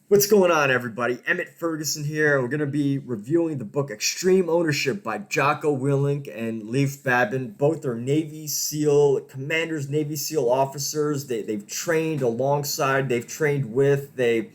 What's going on, everybody? Emmett Ferguson here. We're going to be reviewing the book Extreme Ownership by Jocko Willink and Leif Babin. Both are Navy SEAL commanders, Navy SEAL officers. They've trained alongside, they've trained with, they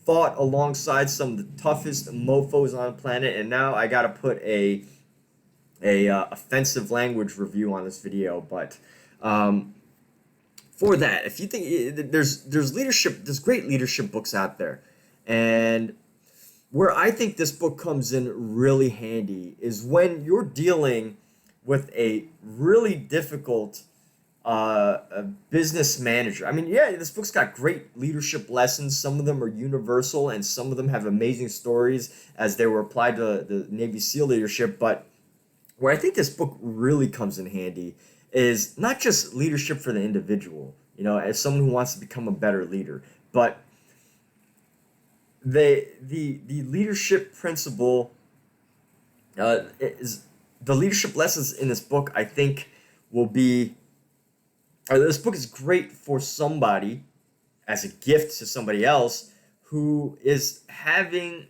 fought alongside some of the toughest mofos on the planet. And now I got to put a offensive language review on this video. But for that, if you think there's leadership, there's great leadership books out there. And where I think this book comes in really handy is when you're dealing with a really difficult business manager. I mean, yeah, this book's got great leadership lessons. Some of them are universal, and some of them have amazing stories as they were applied to the Navy SEAL leadership. But where I think this book really comes in handy is not just leadership for the individual, as someone who wants to become a better leader, but the leadership principle is the leadership lessons in this book. I think will be this book is great for somebody as a gift to somebody else who is having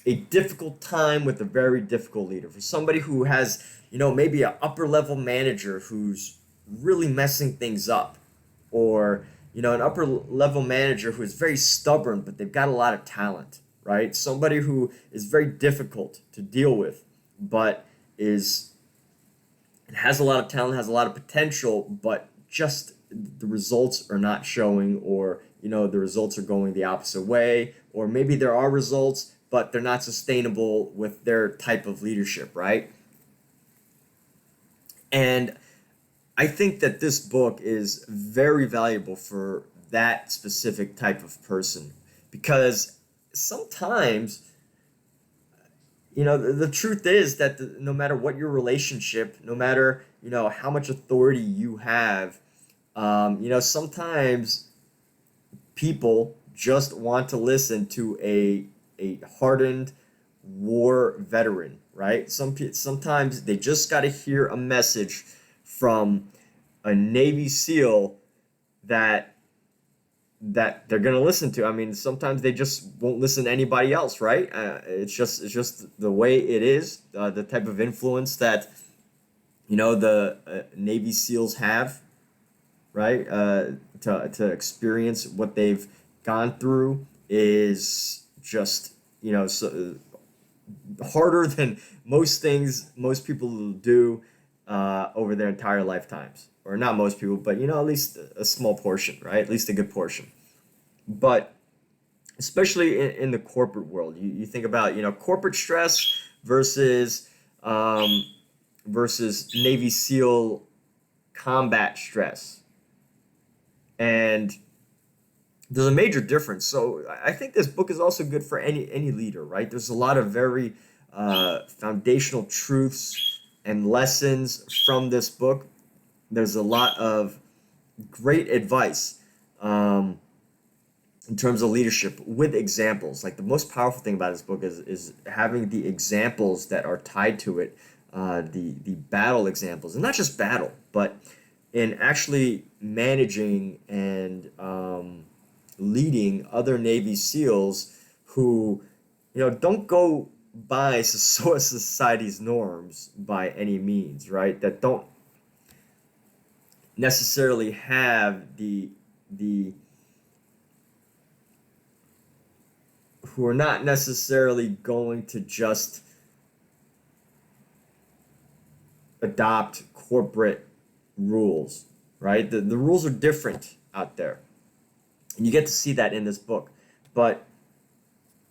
a difficult time with a very difficult leader. For somebody who has, maybe an upper level manager who's really messing things up, or an upper level manager who is very stubborn, but they've got a lot of talent, right? Somebody who is very difficult to deal with, but is has a lot of talent, has a lot of potential, but just the results are not showing, or the results are going the opposite way, or maybe there are results, but they're not sustainable with their type of leadership, right? And I think that this book is very valuable for that specific type of person, because sometimes, the truth is that no matter what your relationship, no matter, how much authority you have, sometimes people just want to listen to a hardened war veteran, right? Sometimes they just got to hear a message from a Navy SEAL that they're gonna listen to. I mean, sometimes they just won't listen to anybody else, right? It's just the way it is. The type of influence that the Navy SEALs have, right? To experience what they've gone through is just harder than most things most people do over their entire lifetimes. Or not most people, but at least a small portion, right? At least a good portion. But especially in the corporate world, you think about corporate stress versus versus Navy SEAL combat stress, and there's a major difference. So I think this book is also good for any leader, right? There's a lot of very foundational truths and lessons from this book. There's a lot of great advice in terms of leadership with examples. Like, the most powerful thing about this book is having the examples that are tied to it, the battle examples, and not just battle, but in actually managing and leading other Navy SEALs who don't go by society's norms by any means, right? That don't necessarily have the who are not necessarily going to just adopt corporate rules, right? The rules are different out there, and you get to see that in this book. But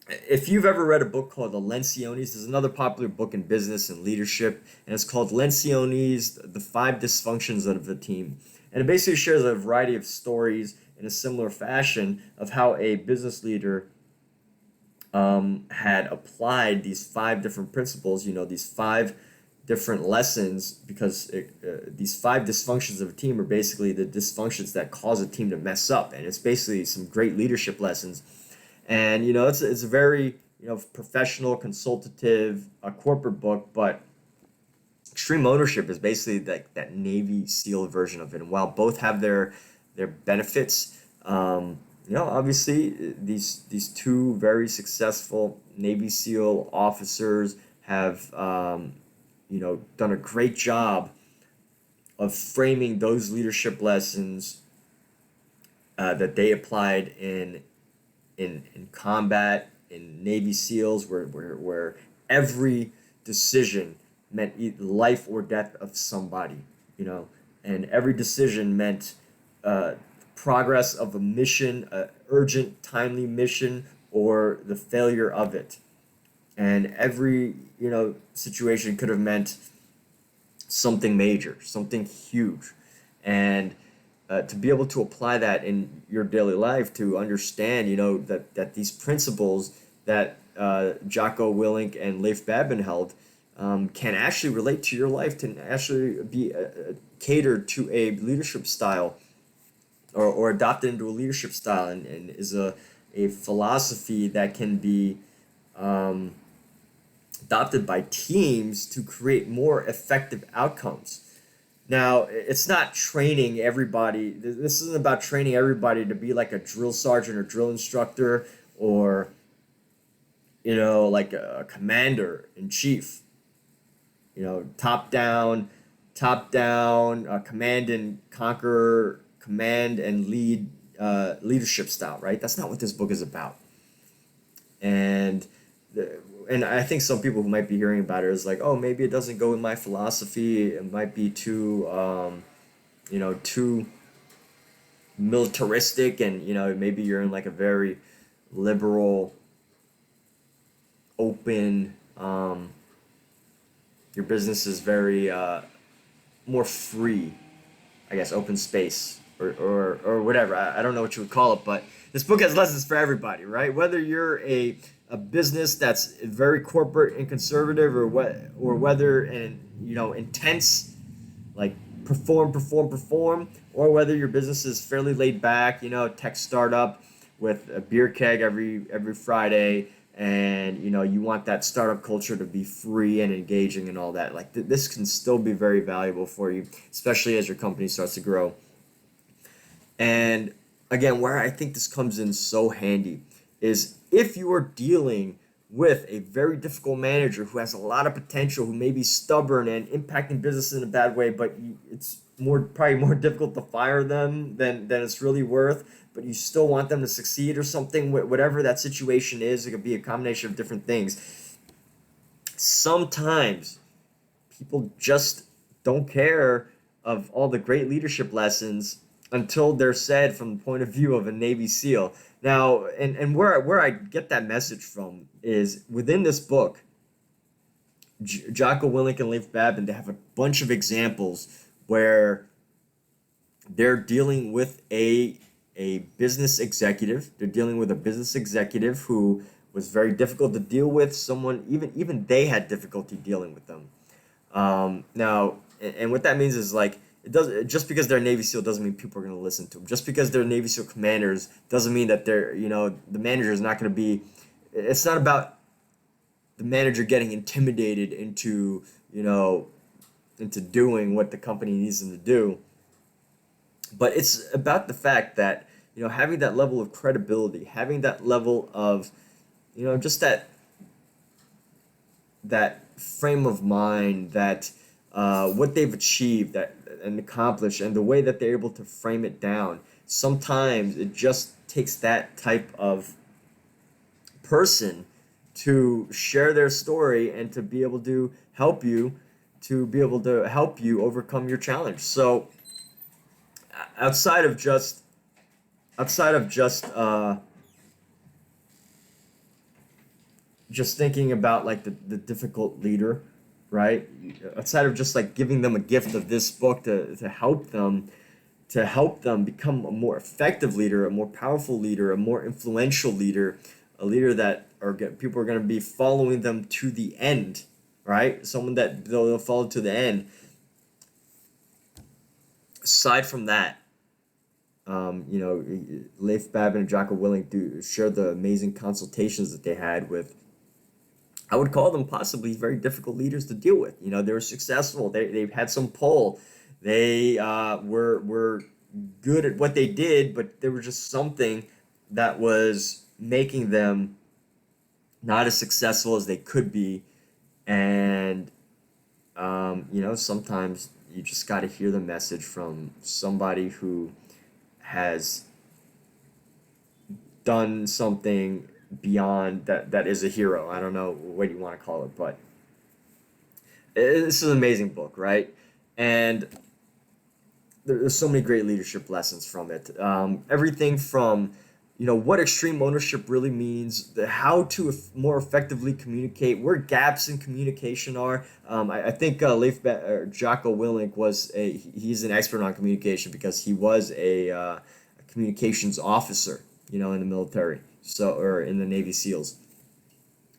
if you've ever read a book called The Lencioni's, there's another popular book in business and leadership, and it's called Lencioni's, The Five Dysfunctions of the Team. And it basically shares a variety of stories in a similar fashion of how a business leader had applied these five different principles, these five different lessons, because these five dysfunctions of a team are basically the dysfunctions that cause a team to mess up. And it's basically some great leadership lessons. And it's a very professional, consultative, corporate book, but Extreme Ownership is basically that Navy SEAL version of it. And while both have their benefits, Obviously, these two very successful Navy SEAL officers have done a great job of framing those leadership lessons that they applied in combat, in Navy SEALs, where every decision meant life or death of somebody, and every decision meant progress of a mission, a urgent, timely mission, or the failure of it. And every situation could have meant something major, something huge, and to be able to apply that in your daily life, to understand, that these principles that Jocko Willink and Leif Babin held can actually relate to your life, can actually be catered to a leadership style, or adopted into a leadership style, and is a philosophy that can be adopted by teams to create more effective outcomes. Now, it's not training everybody. This isn't about training everybody to be like a drill sergeant or drill instructor, or, like a commander in chief. Top down, command and conquer, command and lead leadership style, right? That's not what this book is about. And and I think some people who might be hearing about it is like, oh, maybe it doesn't go with my philosophy. It might be too militaristic, and maybe you're in like a very liberal, open. Your business is very more free, I guess, open space, or whatever. I don't know what you would call it, but this book has lessons for everybody, right? Whether you're a business that's very corporate and conservative, or whether an intense, like perform, or whether your business is fairly laid back, tech startup with a beer keg every Friday, and you want that startup culture to be free and engaging and all that. Like this can still be very valuable for you, especially as your company starts to grow. And again, where I think this comes in so handy is if you are dealing with a very difficult manager who has a lot of potential, who may be stubborn and impacting business in a bad way, but it's probably more difficult to fire them than it's really worth, but you still want them to succeed or something, whatever that situation is. It could be a combination of different things. Sometimes people just don't care of all the great leadership lessons until they're said from the point of view of a Navy SEAL. Now, and where I get that message from is within this book. Jocko Willink and Leif Babin, they have a bunch of examples where they're dealing with a business executive. They're dealing with a business executive who was very difficult to deal with. Someone, even they had difficulty dealing with them. Now, and what that means is, like, it does, just because they're Navy SEAL doesn't mean people are going to listen to them. Just because they're Navy SEAL commanders doesn't mean that the manager is not going to be. It's not about the manager getting intimidated into doing what the company needs them to do. But it's about the fact that having that level of credibility, having that level of just that frame of mind, that what they've achieved, that and accomplished, and the way that they're able to frame it down. Sometimes it just takes that type of person to share their story and to be able to help you overcome your challenge. So outside of just just thinking about like the difficult leader, right? Outside of just like giving them a gift of this book to help them become a more effective leader, a more powerful leader, a more influential leader, a leader that people are going to be following them to the end, right? Someone that they'll follow to the end. Aside from that, Leif Babin and Jocko Willink do share the amazing consultations that they had with, I would call them possibly very difficult leaders to deal with. They were successful. They've had some pull. They were good at what they did, but there was just something that was making them not as successful as they could be. And sometimes you just got to hear the message from somebody who has done something beyond that is a hero. I don't know what you want to call it, but this is an amazing book, right? And there's so many great leadership lessons from it. Everything from what extreme ownership really means, how to more effectively communicate, where gaps in communication are. I think Jocko Willink he's an expert on communication because he was a communications officer, in the military, or in the Navy SEALs.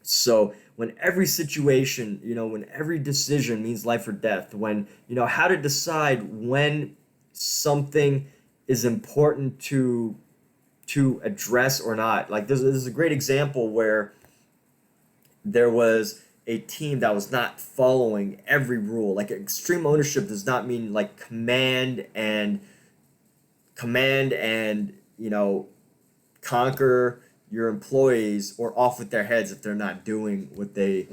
So when every situation, when every decision means life or death, when how to decide when something is important to address or not. Like there's a great example where there was a team that was not following every rule. Like extreme ownership does not mean like command and conquer your employees or off with their heads if they're not doing what they're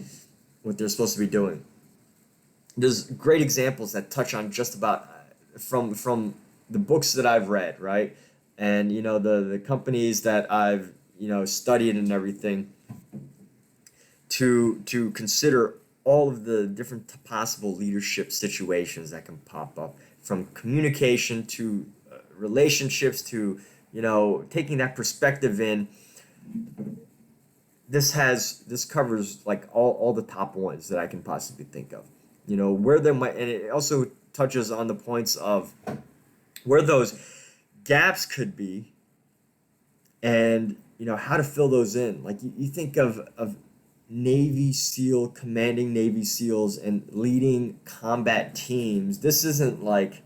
supposed to be doing. There's great examples that touch on just about from the books that I've read, right? And the companies that I've studied and everything, to consider all of the different possible leadership situations that can pop up, from communication to relationships to taking that perspective in. This covers like all the top ones that I can possibly think of, where there might, and it also touches on the points of where those gaps could be, and how to fill those in. Like you think of Navy SEAL commanding Navy SEALs and leading combat teams. This isn't like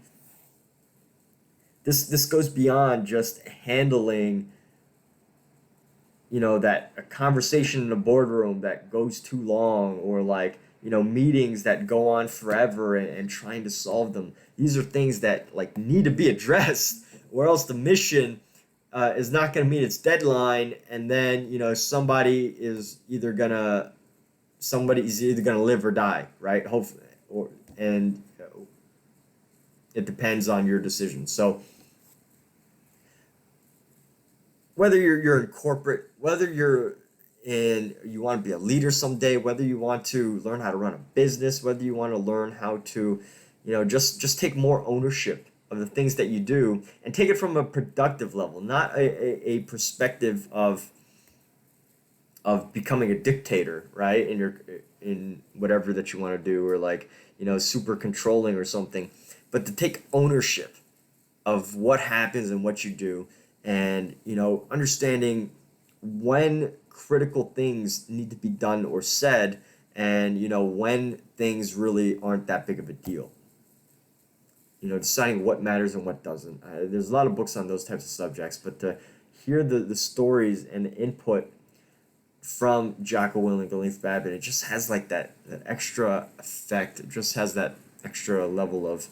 this goes beyond just handling that a conversation in a boardroom that goes too long, or like meetings that go on forever, and trying to solve them. These are things that like need to be addressed, or else the mission is not going to meet its deadline, and then somebody's either gonna live or die, right? Hopefully, and it depends on your decision. So whether you're in corporate, whether you want to be a leader someday, whether you want to learn how to run a business, whether you want to learn how to, just take more ownership of the things that you do, and take it from a productive level, not a perspective of becoming a dictator, right? In whatever that you want to do, or like, super controlling or something, but to take ownership of what happens and what you do, and understanding when critical things need to be done or said, and when things really aren't that big of a deal. Deciding what matters and what doesn't. There's a lot of books on those types of subjects, but to hear the stories and the input from Jocko Willink and Leif Babin, it just has like that extra effect. It just has that extra level of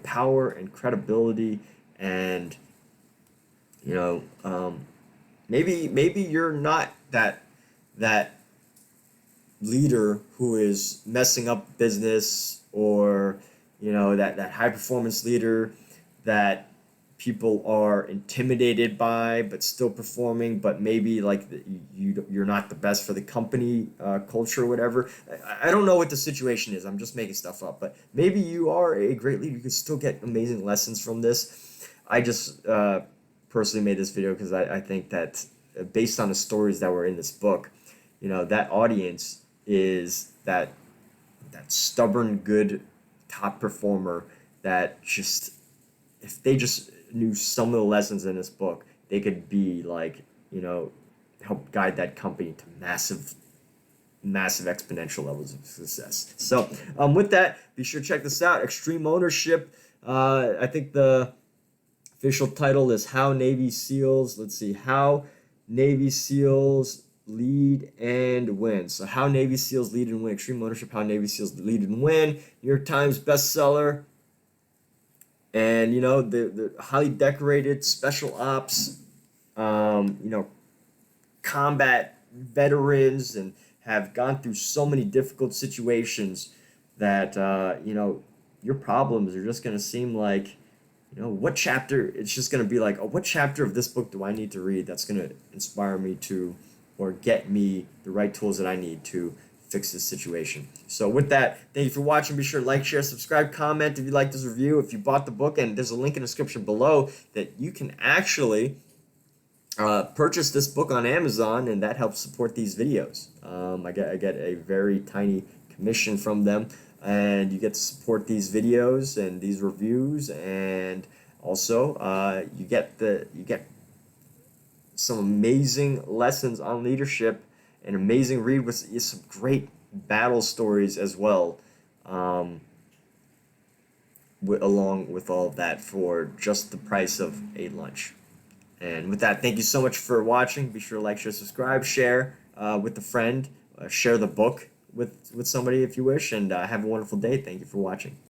power and credibility, and maybe you're not that leader who is messing up business, or that high performance leader that people are intimidated by but still performing, but maybe like you're not the best for the company culture or whatever. I don't know what the situation is. I'm just making stuff up, but maybe you are a great leader. You can still get amazing lessons from this. I just personally made this video because I think that based on the stories that were in this book, that audience is that stubborn, good top performer that just, if they just knew some of the lessons in this book, they could be like, help guide that company to massive exponential levels of success. So with that, be sure to check this out. Extreme Ownership. I think the official title is How Navy SEALs Lead and Win. So How Navy SEAls Lead and Win. Extreme Ownership, How Navy SEAls Lead and Win. New York Times bestseller. And the highly decorated special ops you know, combat veterans and have gone through so many difficult situations that, you know, your problems are just going to seem like, you know, what chapter, it's just going to be like, oh, what chapter of this book do I need to read that's going to inspire me to, or get me the right tools that I need to fix this situation. So with that, thank you for watching. Be sure to like, share, subscribe, comment if you like this review, if you bought the book, and there's a link in the description below that you can actually purchase this book on Amazon, and that helps support these videos. I get a very tiny commission from them, and you get to support these videos and these reviews, and also you get some amazing lessons on leadership, an amazing read with some great battle stories as well, along with all of that for just the price of a lunch. And with that, thank you so much for watching. Be sure to like, share, subscribe, share with a friend, share the book with somebody if you wish, and have a wonderful day. Thank you for watching.